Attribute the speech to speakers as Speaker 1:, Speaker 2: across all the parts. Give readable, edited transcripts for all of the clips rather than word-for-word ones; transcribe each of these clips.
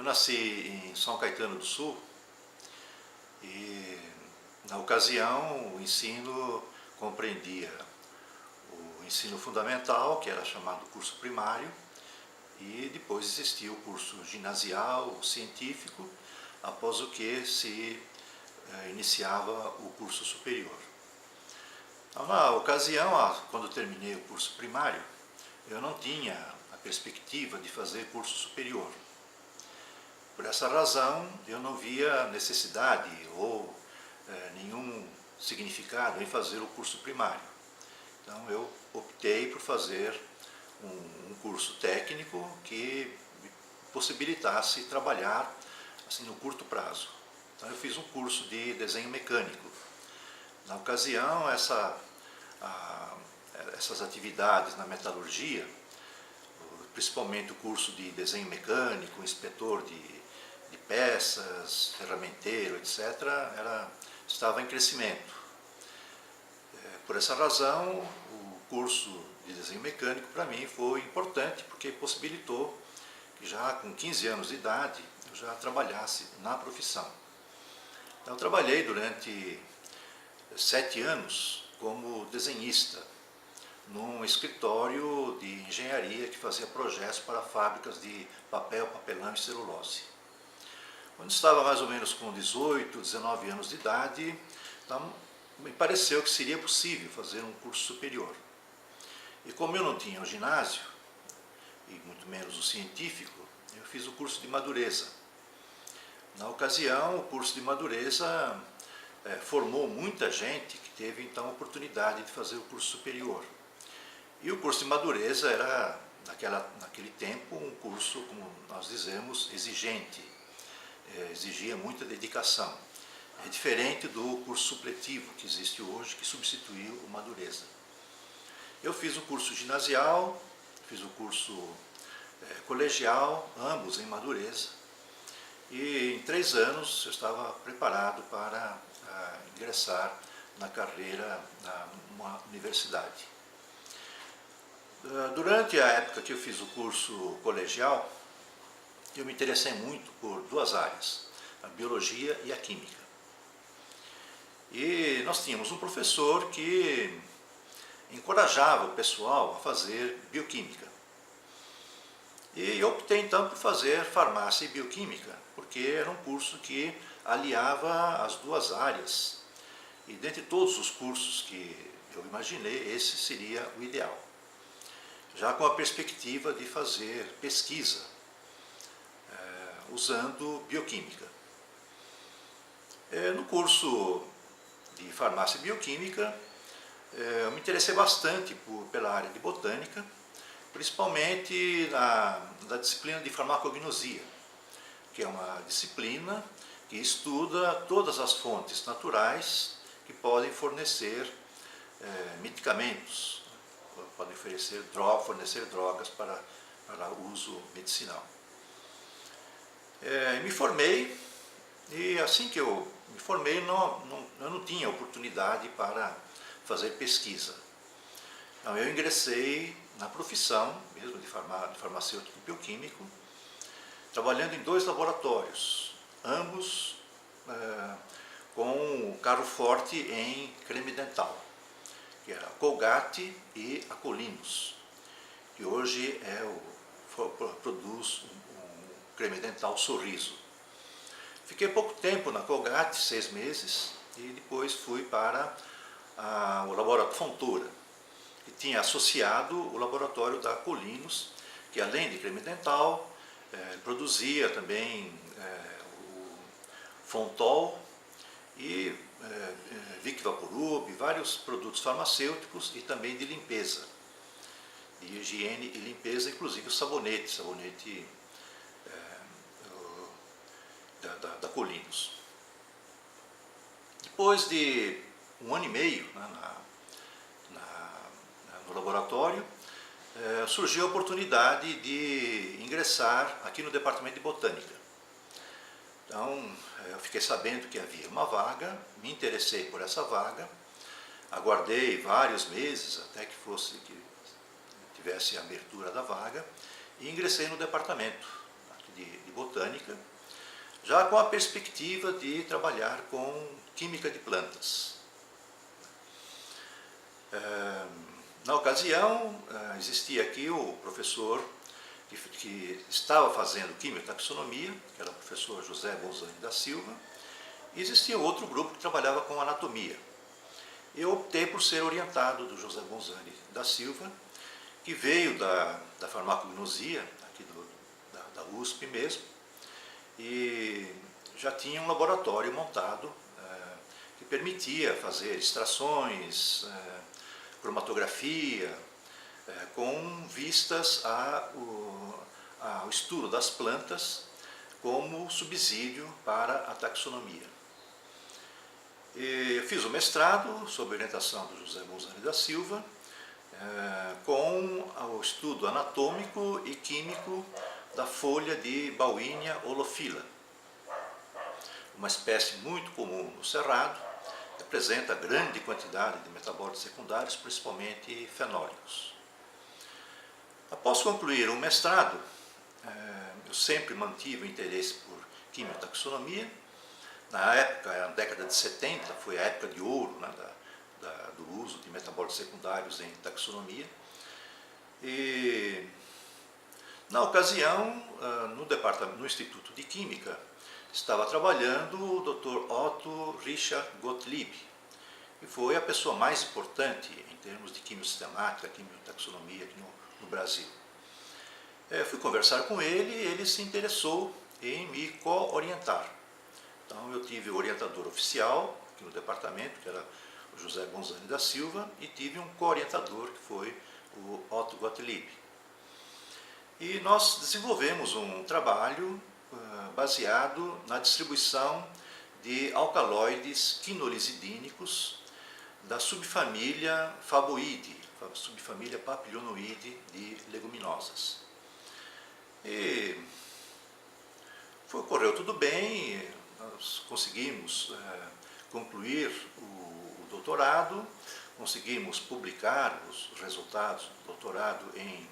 Speaker 1: nasci em São Caetano do Sul e, na ocasião, o ensino compreendia o ensino fundamental, que era chamado curso primário, e depois existia o curso ginasial, científico, após o que se iniciava o curso superior. Então, na ocasião, quando terminei o curso primário, eu não tinha a perspectiva de fazer curso superior. Por essa razão, eu não via necessidade ou nenhum significado em fazer o curso primário. Então, eu optei por fazer um curso técnico que me possibilitasse trabalhar assim, no curto prazo. Então, eu fiz um curso de desenho mecânico. Na ocasião, essas atividades na metalurgia, principalmente o curso de desenho mecânico, inspetor de peças, ferramenteiro, etc., estava em crescimento. Por essa razão, o curso de desenho mecânico para mim foi importante, porque possibilitou que já com 15 anos de idade eu já trabalhasse na profissão. Então, eu trabalhei durante 7 anos como desenhista num escritório de engenharia que fazia projetos para fábricas de papel, papelão e celulose. Quando estava mais ou menos com 18, 19 anos de idade, então, me pareceu que seria possível fazer um curso superior. E como eu não tinha o ginásio, e muito menos o científico, eu fiz o curso de madureza. Na ocasião, o curso de madureza formou muita gente que teve então a oportunidade de fazer o curso superior. E o curso de madureza era, naquele tempo, um curso, como nós dizemos, exigente. Exigia muita dedicação. É diferente do curso supletivo que existe hoje, que substituiu o madureza. Eu fiz o curso ginasial, fiz o curso colegial, ambos em madureza. E em 3 anos eu estava preparado para ingressar na carreira numa universidade. Durante a época que eu fiz o curso colegial, eu me interessei muito por 2 áreas, a biologia e a química. E nós tínhamos um professor que encorajava o pessoal a fazer bioquímica. E eu optei então por fazer farmácia e bioquímica, porque era um curso que aliava as 2 áreas. E dentre todos os cursos que eu imaginei, esse seria o ideal. Já com a perspectiva de fazer pesquisa, usando bioquímica. No curso de farmácia e bioquímica, eu me interessei bastante pela área de botânica, principalmente da disciplina de farmacognosia, que é uma disciplina que estuda todas as fontes naturais que podem fornecer medicamentos, podem fornecer drogas para uso medicinal. Me formei e assim que eu me formei eu não tinha oportunidade para fazer pesquisa. Então, eu ingressei na profissão mesmo de farmacêutico bioquímico, trabalhando em 2 laboratórios, ambos com o carro forte em creme dental, que era a Colgate e a Colinos, que hoje produz creme dental Sorriso. Fiquei pouco tempo na Colgate, 6 meses, e depois fui para o laboratório Fontoura, que tinha associado o laboratório da Colinos, que além de creme dental, produzia também o Fontol e Vic Vaporub, vários produtos farmacêuticos e também de limpeza, de higiene e limpeza, inclusive o sabonete da Colinos. Depois de 1 ano e meio no laboratório, surgiu a oportunidade de ingressar aqui no departamento de botânica. Então, eu fiquei sabendo que havia uma vaga, me interessei por essa vaga, aguardei vários meses até que tivesse a abertura da vaga e ingressei no departamento aqui de botânica, já com a perspectiva de trabalhar com química de plantas. Na ocasião, existia aqui o professor que estava fazendo quimiotaxonomia, que era o professor José Bonzani da Silva, e existia outro grupo que trabalhava com anatomia. Eu optei por ser orientado do José Bonzani da Silva, que veio da farmacognosia, aqui da USP mesmo, e já tinha um laboratório montado que permitia fazer extrações, cromatografia, com vistas ao estudo das plantas como subsídio para a taxonomia. Eu fiz o mestrado sob orientação do José Bonzani da Silva, com o estudo anatômico e químico da folha de Bauhinia holophila, uma espécie muito comum no Cerrado, que apresenta grande quantidade de metabólitos secundários, principalmente fenólicos. Após concluir o mestrado, eu sempre mantive o interesse por quimiotaxonomia. Na época, na década de 70, foi a época de ouro, né, do uso de metabólitos secundários em taxonomia. E, na ocasião, no Instituto de Química, estava trabalhando o Dr. Otto Richard Gottlieb, que foi a pessoa mais importante em termos de quimiosistemática, quimiotaxonomia aqui no Brasil. Fui conversar com ele e ele se interessou em me co-orientar. Então eu tive o orientador oficial aqui no departamento, que era o José Bonzani da Silva, e tive um co-orientador, que foi o Otto Gottlieb. E nós desenvolvemos um trabalho baseado na distribuição de alcaloides quinolizidínicos da subfamília Faboideae, subfamília Papilionoide de leguminosas. E ocorreu tudo bem, nós conseguimos concluir o doutorado, conseguimos publicar os resultados do doutorado em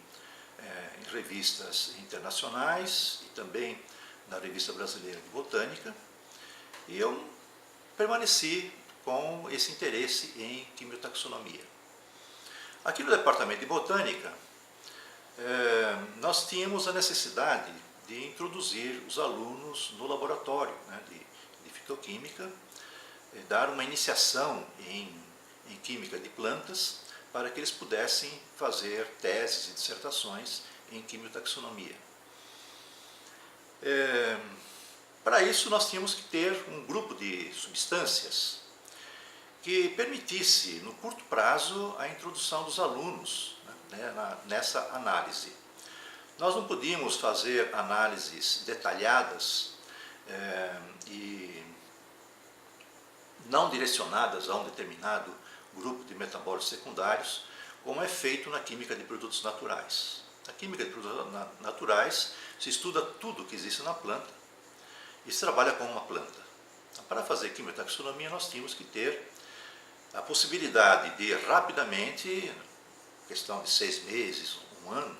Speaker 1: revistas internacionais e também na Revista Brasileira de Botânica, e eu permaneci com esse interesse em quimiotaxonomia. Aqui no Departamento de Botânica, nós tínhamos a necessidade de introduzir os alunos no laboratório, né, de fitoquímica, dar uma iniciação em química de plantas, para que eles pudessem fazer teses e dissertações em quimiotaxonomia. Para isso, nós tínhamos que ter um grupo de substâncias que permitisse, no curto prazo, a introdução dos alunos, né, nessa análise. Nós não podíamos fazer análises detalhadas e não direcionadas a um determinado grupo de metabólitos secundários, como é feito na química de produtos naturais. Na química de produtos naturais se estuda tudo que existe na planta e se trabalha com uma planta. Então, para fazer quimiotaxonomia, nós tínhamos que ter a possibilidade de rapidamente, questão de 6 meses, 1 ano,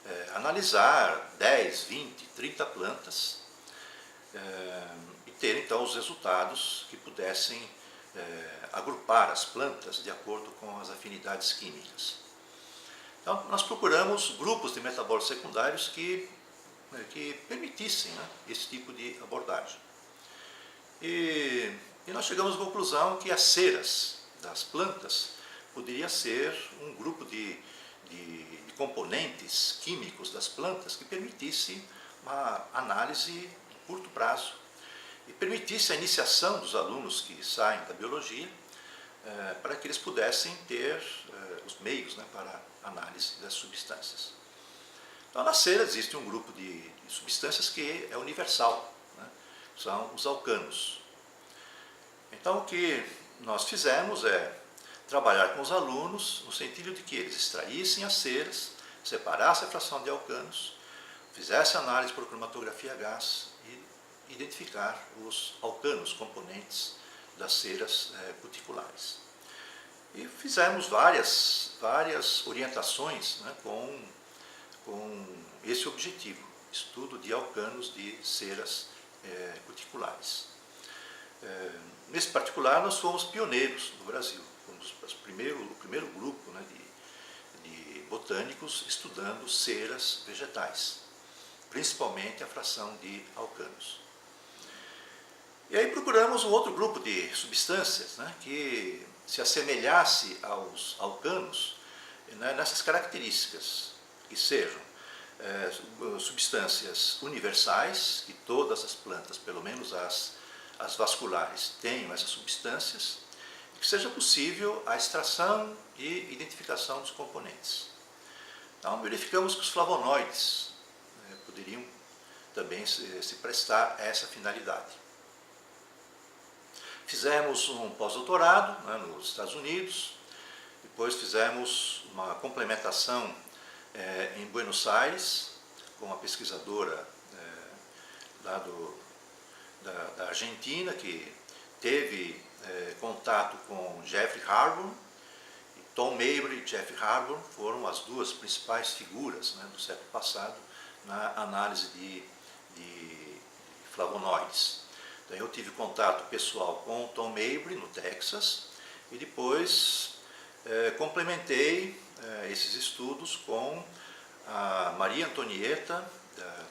Speaker 1: né, analisar 10, 20, 30 plantas e ter então os resultados que pudessem agrupar as plantas de acordo com as afinidades químicas. Então, nós procuramos grupos de metabólitos secundários que permitissem, né, esse tipo de abordagem. E nós chegamos à conclusão que as ceras das plantas poderia ser um grupo de componentes químicos das plantas que permitisse uma análise a curto prazo e permitisse a iniciação dos alunos que saem da biologia para que eles pudessem ter os meios, né, para análise das substâncias. Então, na cera existe um grupo de substâncias que é universal, né, são os alcanos. Então, o que nós fizemos é trabalhar com os alunos no sentido de que eles extraíssem as ceras, separassem a fração de alcanos, fizessem análise por cromatografia a gás e identificar os alcanos componentes das ceras cuticulares. E fizemos várias orientações, né, com esse objetivo, estudo de alcanos de ceras cuticulares. Nesse particular, nós fomos pioneiros no Brasil, fomos o primeiro grupo, né, de botânicos estudando ceras vegetais, principalmente a fração de alcanos. E aí procuramos um outro grupo de substâncias, né, que se assemelhasse aos alcanos, né, nessas características, que sejam substâncias universais, que todas as plantas, pelo menos as vasculares, tenham essas substâncias, e que seja possível a extração e identificação dos componentes. Então verificamos que os flavonoides poderiam também se prestar a essa finalidade. Fizemos um pós-doutorado, né, nos Estados Unidos, depois fizemos uma complementação em Buenos Aires, com uma pesquisadora lá da Argentina, que teve contato com Jeffrey Harbour. E Tom Mabry e Jeffrey Harbour foram as duas principais figuras, né, do século passado na análise de flavonoides. Então, eu tive contato pessoal com o Tom Mabry, no Texas, e depois complementei esses estudos com a Maria Antonieta,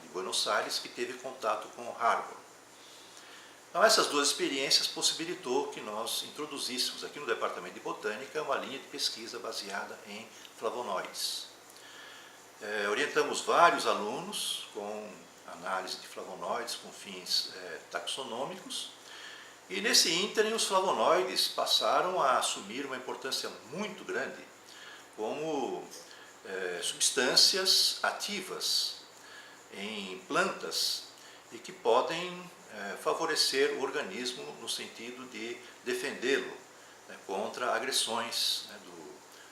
Speaker 1: de Buenos Aires, que teve contato com o Harbour. Então, essas duas experiências possibilitou que nós introduzíssemos aqui no Departamento de Botânica uma linha de pesquisa baseada em flavonoides. Orientamos vários alunos com análise de flavonoides com fins taxonômicos, e nesse ínterim os flavonoides passaram a assumir uma importância muito grande como substâncias ativas em plantas e que podem favorecer o organismo no sentido de defendê-lo, né, contra agressões, né,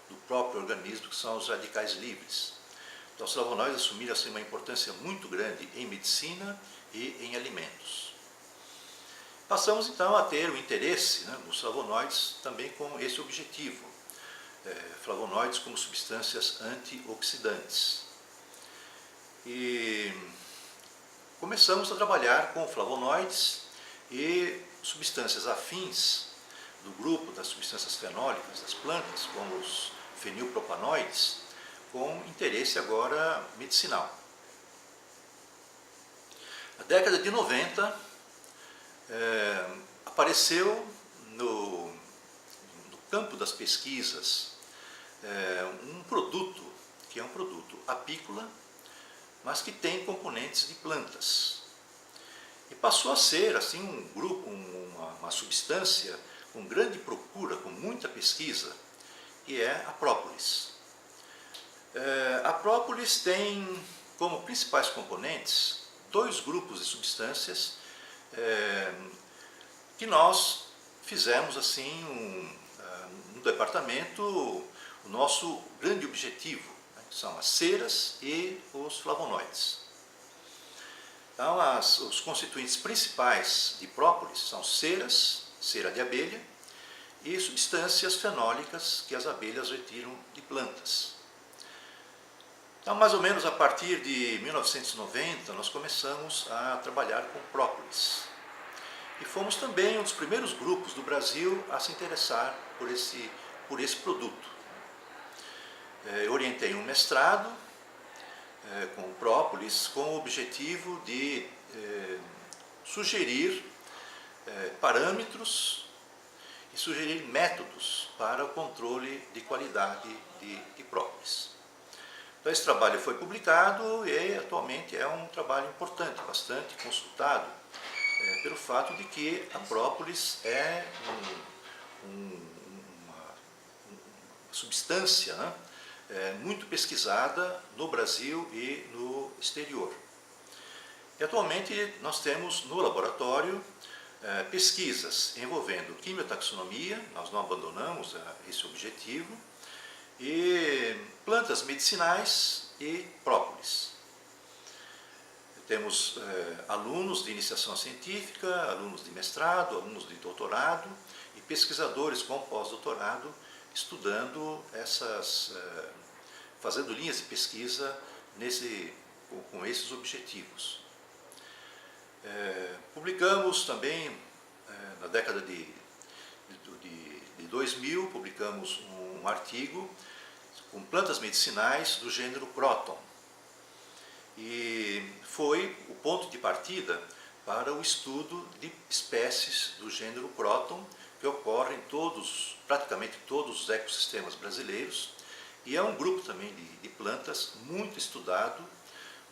Speaker 1: do próprio organismo, que são os radicais livres. Então, os flavonoides assumiram assim, uma importância muito grande em medicina e em alimentos. Passamos então a ter o interesse, né, nos flavonoides também com esse objetivo. Flavonoides como substâncias antioxidantes. E começamos a trabalhar com flavonoides e substâncias afins do grupo das substâncias fenólicas das plantas, como os fenilpropanoides, com interesse agora medicinal. Na década de 90, apareceu no campo das pesquisas um produto, que é um produto apícola, mas que tem componentes de plantas. E passou a ser assim, um grupo, uma substância com grande procura, com muita pesquisa, que é a própolis. A própolis tem como principais componentes dois grupos de substâncias que nós fizemos assim no departamento o nosso grande objetivo, né, que são as ceras e os flavonoides. Então, os constituintes principais de própolis são ceras, cera de abelha, e substâncias fenólicas que as abelhas retiram de plantas. Então, mais ou menos a partir de 1990, nós começamos a trabalhar com própolis. E fomos também um dos primeiros grupos do Brasil a se interessar por esse produto. Eu orientei um mestrado com própolis com o objetivo de sugerir parâmetros e sugerir métodos para o controle de qualidade de própolis. Então, esse trabalho foi publicado e atualmente é um trabalho importante, bastante consultado, pelo fato de que a própolis é uma substância, né, muito pesquisada no Brasil e no exterior. E atualmente nós temos no laboratório pesquisas envolvendo quimiotaxonomia, nós não abandonamos esse objetivo, e plantas medicinais e própolis. Temos alunos de iniciação científica, alunos de mestrado, alunos de doutorado e pesquisadores com pós-doutorado estudando fazendo linhas de pesquisa com esses objetivos. Publicamos também, na década de 2000, publicamos um artigo com plantas medicinais do gênero Croton. E foi o ponto de partida para o estudo de espécies do gênero Croton, que ocorrem em praticamente todos os ecossistemas brasileiros, e é um grupo também de plantas muito estudado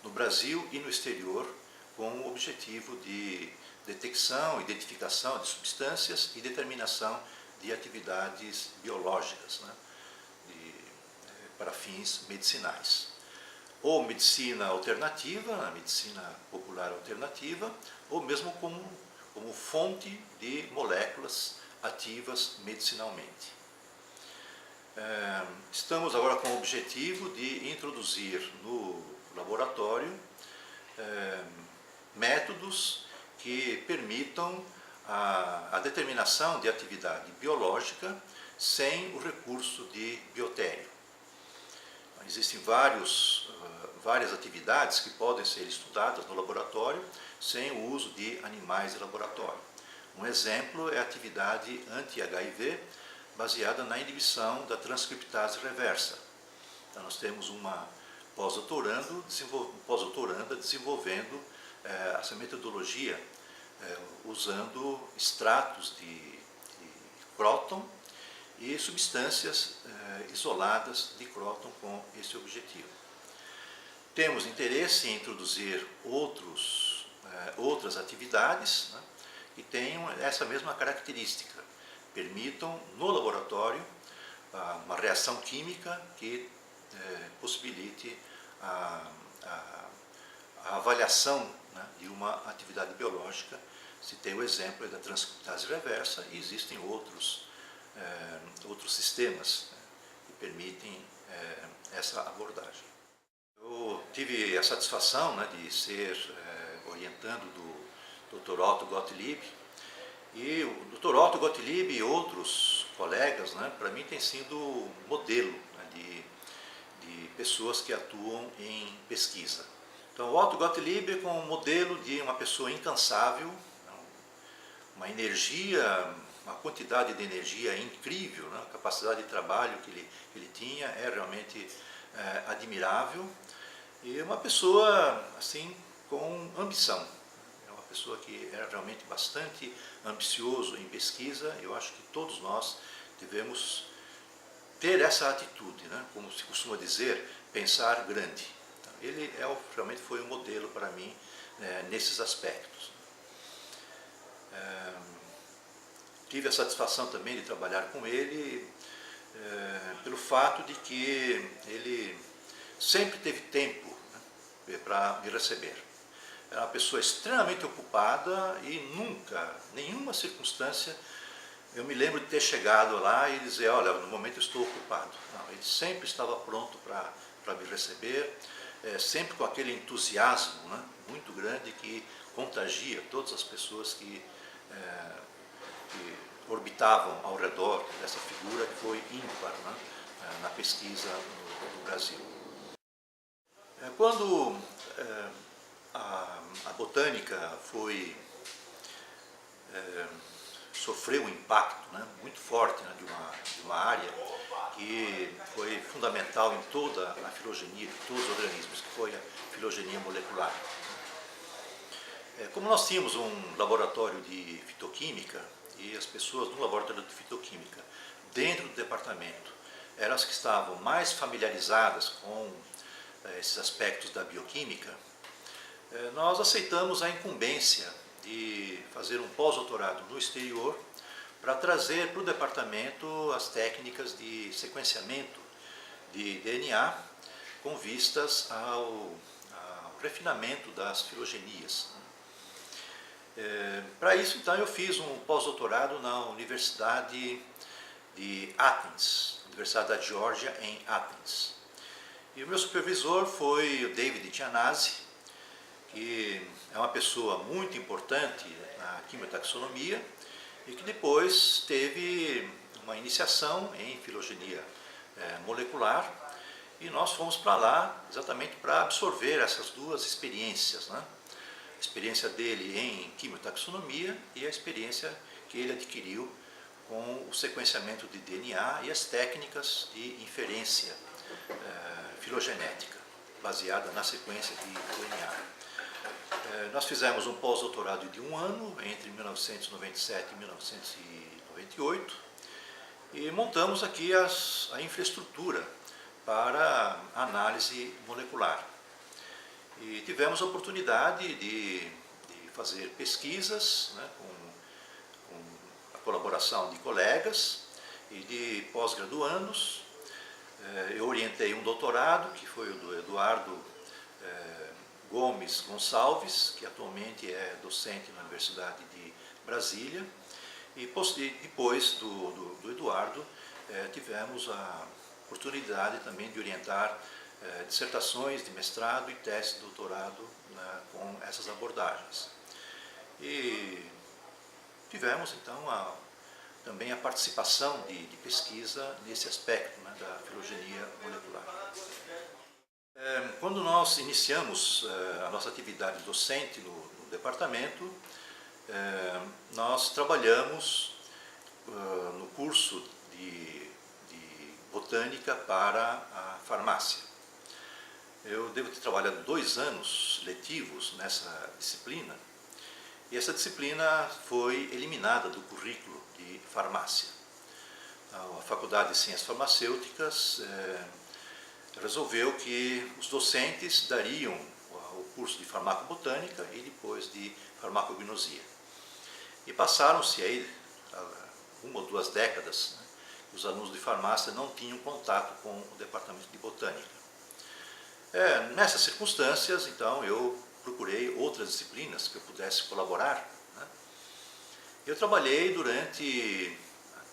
Speaker 1: no Brasil e no exterior, com o objetivo de detecção, identificação de substâncias e determinação de atividades biológicas, né, para fins medicinais. Ou medicina alternativa, a medicina popular alternativa, ou mesmo como fonte de moléculas ativas medicinalmente. Estamos agora com o objetivo de introduzir no laboratório métodos que permitam a determinação de atividade biológica sem o recurso de biotério. Existem várias atividades que podem ser estudadas no laboratório sem o uso de animais de laboratório. Um exemplo é a atividade anti-HIV, baseada na inibição da transcriptase reversa. Então, nós temos uma pós-doutoranda desenvolvendo essa metodologia usando extratos de Croton e substâncias isoladas de Croton com esse objetivo. Temos interesse em introduzir outras atividades, né, que tenham essa mesma característica, permitam no laboratório uma reação química que possibilite a avaliação, né, de uma atividade biológica. Se tem o exemplo da transcriptase reversa, e existem outros sistemas, né, que permitem essa abordagem. Eu tive a satisfação, né, de ser orientando do Dr. Otto Gottlieb, e o Dr. Otto Gottlieb e outros colegas, né, para mim, tem sido modelo, né, de pessoas que atuam em pesquisa. Então, o Otto Gottlieb é como modelo de uma pessoa incansável, uma energia, uma quantidade de energia incrível, né? A capacidade de trabalho que ele tinha é realmente admirável, e uma pessoa assim com ambição. É uma pessoa que era realmente bastante ambicioso em pesquisa. Eu acho que todos nós devemos ter essa atitude, né? Como se costuma dizer, pensar grande. Então, ele realmente foi um modelo para mim nesses aspectos. Tive a satisfação também de trabalhar com ele pelo fato de que ele sempre teve tempo, né, para me receber. Era uma pessoa extremamente ocupada e nunca, nenhuma circunstância, eu me lembro de ter chegado lá e dizer, olha, no momento eu estou ocupado. Não, ele sempre estava pronto para me receber, sempre com aquele entusiasmo, né, muito grande que contagia todas as pessoas que orbitavam ao redor dessa figura que foi ímpar, né, na pesquisa no Brasil. Quando a botânica sofreu um impacto, né, muito forte, né, de uma área que foi fundamental em toda a filogenia de todos os organismos, que foi a filogenia molecular. Como nós tínhamos um laboratório de fitoquímica, e as pessoas no laboratório de fitoquímica, dentro do departamento, eram as que estavam mais familiarizadas com esses aspectos da bioquímica, nós aceitamos a incumbência de fazer um pós-doutorado no exterior para trazer para o departamento as técnicas de sequenciamento de DNA com vistas ao refinamento das filogenias. Para isso, então, eu fiz um pós-doutorado na Universidade de Athens, Universidade da Geórgia em Athens. E o meu supervisor foi o David Giannazzi, que é uma pessoa muito importante na quimiotaxonomia e que depois teve uma iniciação em filogenia molecular E nós fomos para lá exatamente para absorver essas duas experiências, né? A experiência dele em quimiotaxonomia e a experiência que ele adquiriu com o sequenciamento de DNA e as técnicas de inferência filogenética, baseada na sequência de DNA. Nós fizemos um pós-doutorado de 1 ano, entre 1997 e 1998, e montamos aqui a infraestrutura para análise molecular. E tivemos a oportunidade de fazer pesquisas, né, com a colaboração de colegas e de pós-graduandos. Eu orientei um doutorado, que foi o do Eduardo Gomes Gonçalves, que atualmente é docente na Universidade de Brasília. E depois do Eduardo, tivemos a oportunidade também de orientar dissertações de mestrado e tese de doutorado, né, com essas abordagens. E tivemos então também a participação de pesquisa nesse aspecto, né, da filogenia molecular. Quando nós iniciamos a nossa atividade docente no departamento, nós trabalhamos no curso de botânica para a farmácia. Eu devo ter trabalhado 2 anos letivos nessa disciplina, e essa disciplina foi eliminada do currículo de farmácia. A Faculdade de Ciências Farmacêuticas resolveu que os docentes dariam o curso de farmacobotânica e depois de farmacognosia. E passaram-se aí 1 ou 2 décadas, né, os alunos de farmácia não tinham contato com o departamento de botânica. Nessas circunstâncias, então, eu procurei outras disciplinas que eu pudesse colaborar, né? Eu trabalhei durante,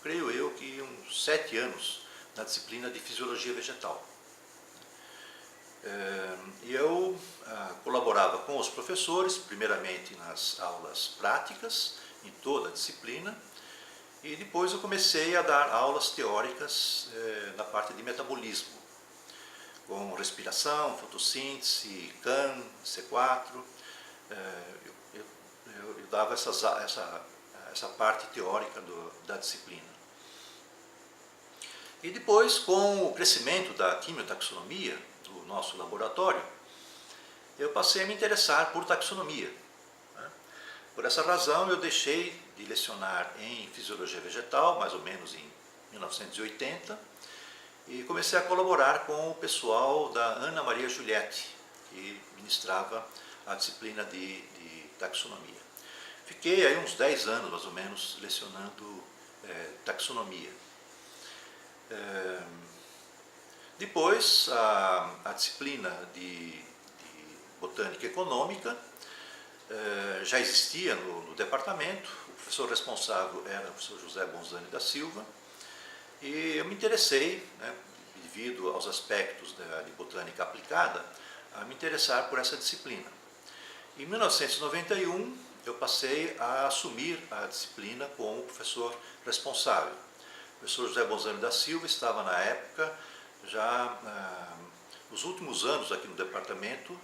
Speaker 1: creio eu, que uns 7 anos na disciplina de Fisiologia Vegetal. E eu colaborava com os professores, primeiramente nas aulas práticas, em toda a disciplina, e depois eu comecei a dar aulas teóricas na parte de metabolismo, com respiração, fotossíntese, CAM, C4. Eu dava essa parte teórica da disciplina. E depois, com o crescimento da quimiotaxonomia do nosso laboratório, eu passei a me interessar por taxonomia. Por essa razão, eu deixei de lecionar em Fisiologia Vegetal, mais ou menos em 1980, e comecei a colaborar com o pessoal da Ana Maria Giulietti, que ministrava a disciplina de taxonomia. Fiquei aí uns 10 anos, mais ou menos, lecionando taxonomia. Depois, a disciplina de botânica econômica já existia no departamento. O professor responsável era o professor José Bonzani da Silva, e eu me interessei, né, devido aos aspectos de botânica aplicada, a me interessar por essa disciplina. Em 1991, eu passei a assumir a disciplina como professor responsável. O professor José Bonzani da Silva estava, na época, já nos últimos anos aqui no departamento,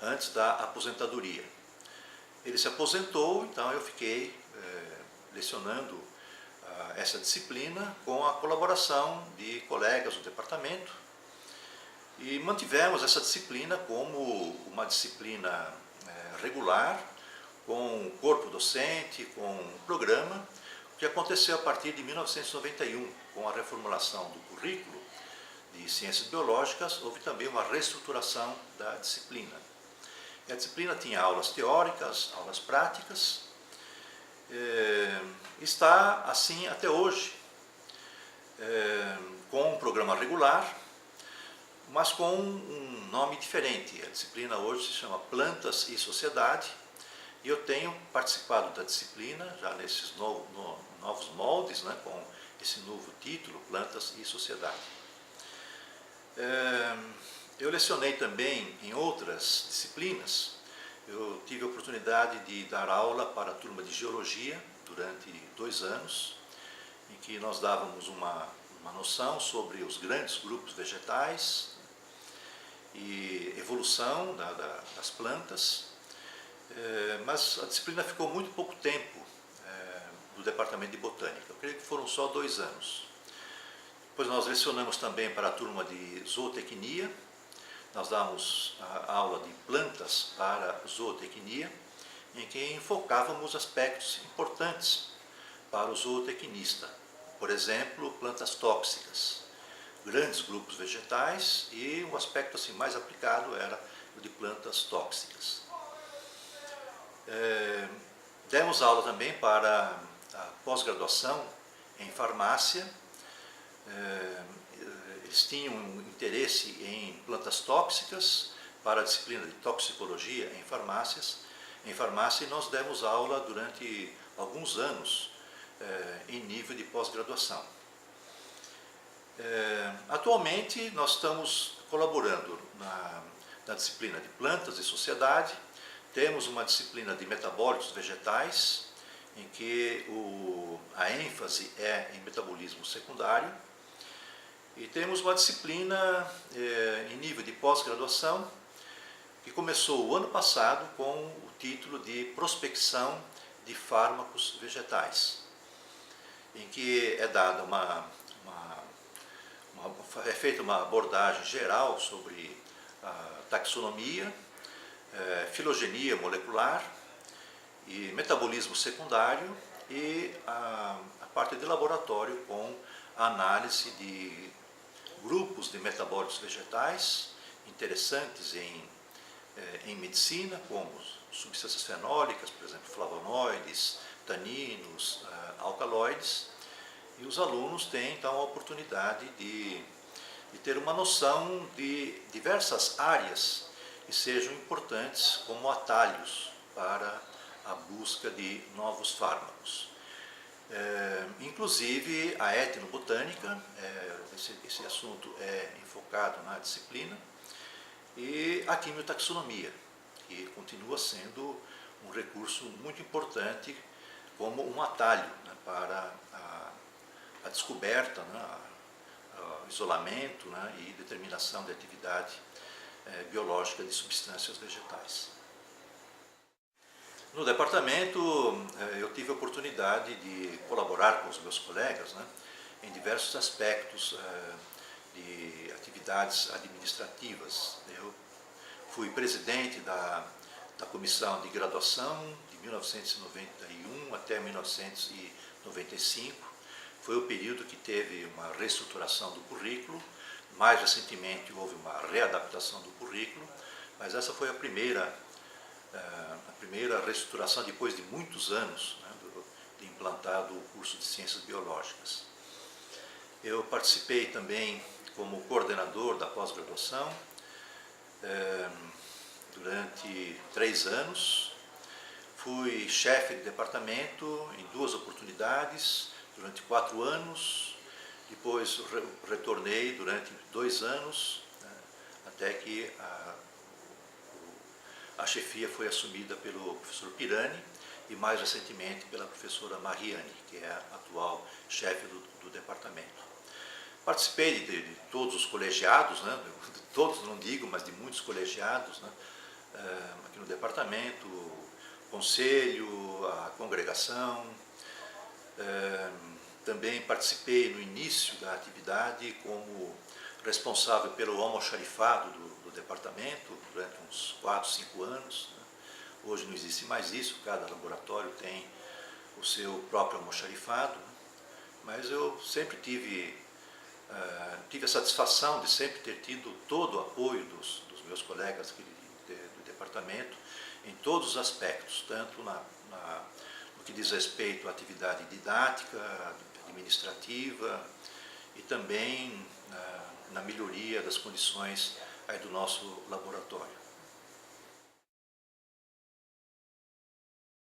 Speaker 1: antes da aposentadoria. Ele se aposentou, então eu fiquei lecionando essa disciplina com a colaboração de colegas do departamento, e mantivemos essa disciplina como uma disciplina regular, com corpo docente, com um programa, o que aconteceu a partir de 1991, com a reformulação do currículo de Ciências Biológicas. Houve também uma reestruturação da disciplina. E a disciplina tinha aulas teóricas, aulas práticas. Está assim até hoje, com um programa regular, mas com um nome diferente. A disciplina hoje se chama Plantas e Sociedade, e eu tenho participado da disciplina já nesses novos moldes, né, com esse novo título, Plantas e Sociedade. Eu lecionei também em outras disciplinas. Eu tive a oportunidade de dar aula para a turma de Geologia durante 2 anos, em que nós dávamos uma uma noção sobre os grandes grupos vegetais e evolução das plantas, mas a disciplina ficou muito pouco tempo do departamento de botânica. Eu creio que foram só 2 anos. Depois nós lecionamos também para a turma de zootecnia. Nós damos a aula de plantas para zootecnia, em que enfocávamos aspectos importantes para o zootecnista. Por exemplo, plantas tóxicas, grandes grupos vegetais, e um aspecto assim mais aplicado era o de plantas tóxicas. Demos aula também para a pós-graduação em farmácia. Eles tinham interesse em plantas tóxicas para a disciplina de toxicologia em farmácia, e nós demos aula durante alguns anos em nível de pós-graduação. Atualmente nós estamos colaborando na disciplina de plantas e sociedade. Temos uma disciplina de metabólitos vegetais, em que a ênfase é em metabolismo secundário. E temos uma disciplina em nível de pós-graduação, que começou o ano passado com o título de Prospecção de Fármacos Vegetais, em que é dada é feita uma abordagem geral sobre a taxonomia, filogenia molecular e metabolismo secundário, e a parte de laboratório com a análise de grupos de metabólitos vegetais interessantes em medicina, como substâncias fenólicas, por exemplo, flavonoides, taninos, alcaloides. E os alunos têm então a oportunidade de ter uma noção de diversas áreas que sejam importantes como atalhos para a busca de novos fármacos. Inclusive a etnobotânica, esse assunto é enfocado na disciplina, e a quimiotaxonomia, que continua sendo um recurso muito importante como um atalho, né, para a descoberta, né, o isolamento, né, e determinação de atividade biológica de substâncias vegetais. No departamento, eu tive a oportunidade de colaborar com os meus colegas, né, em diversos aspectos de atividades administrativas. Eu fui presidente da comissão de graduação de 1991 até 1995. Foi o período que teve uma reestruturação do currículo. Mais recentemente houve uma readaptação do currículo, mas essa foi a primeira reestruturação depois de muitos anos, né, de implantado o curso de Ciências Biológicas. Eu participei também como coordenador da pós-graduação durante 3 anos. Fui chefe de departamento em 2 oportunidades, durante 4 anos. Depois retornei durante 2 anos, né, até que a chefia foi assumida pelo professor Pirani e mais recentemente pela professora Mariane, que é a atual chefe do departamento. Participei de todos os colegiados, né, todos não digo, mas de muitos colegiados, né, aqui no departamento, o conselho, a congregação. Também participei no início da atividade como responsável pelo almoxarifado do departamento durante uns 4, 5 anos. Né. Hoje não existe mais isso, cada laboratório tem o seu próprio almoxarifado, né. Mas eu sempre tive a satisfação de sempre ter tido todo o apoio dos meus colegas do departamento em todos os aspectos, tanto no que diz respeito à atividade didática, administrativa e também na melhoria das condições aí do nosso laboratório.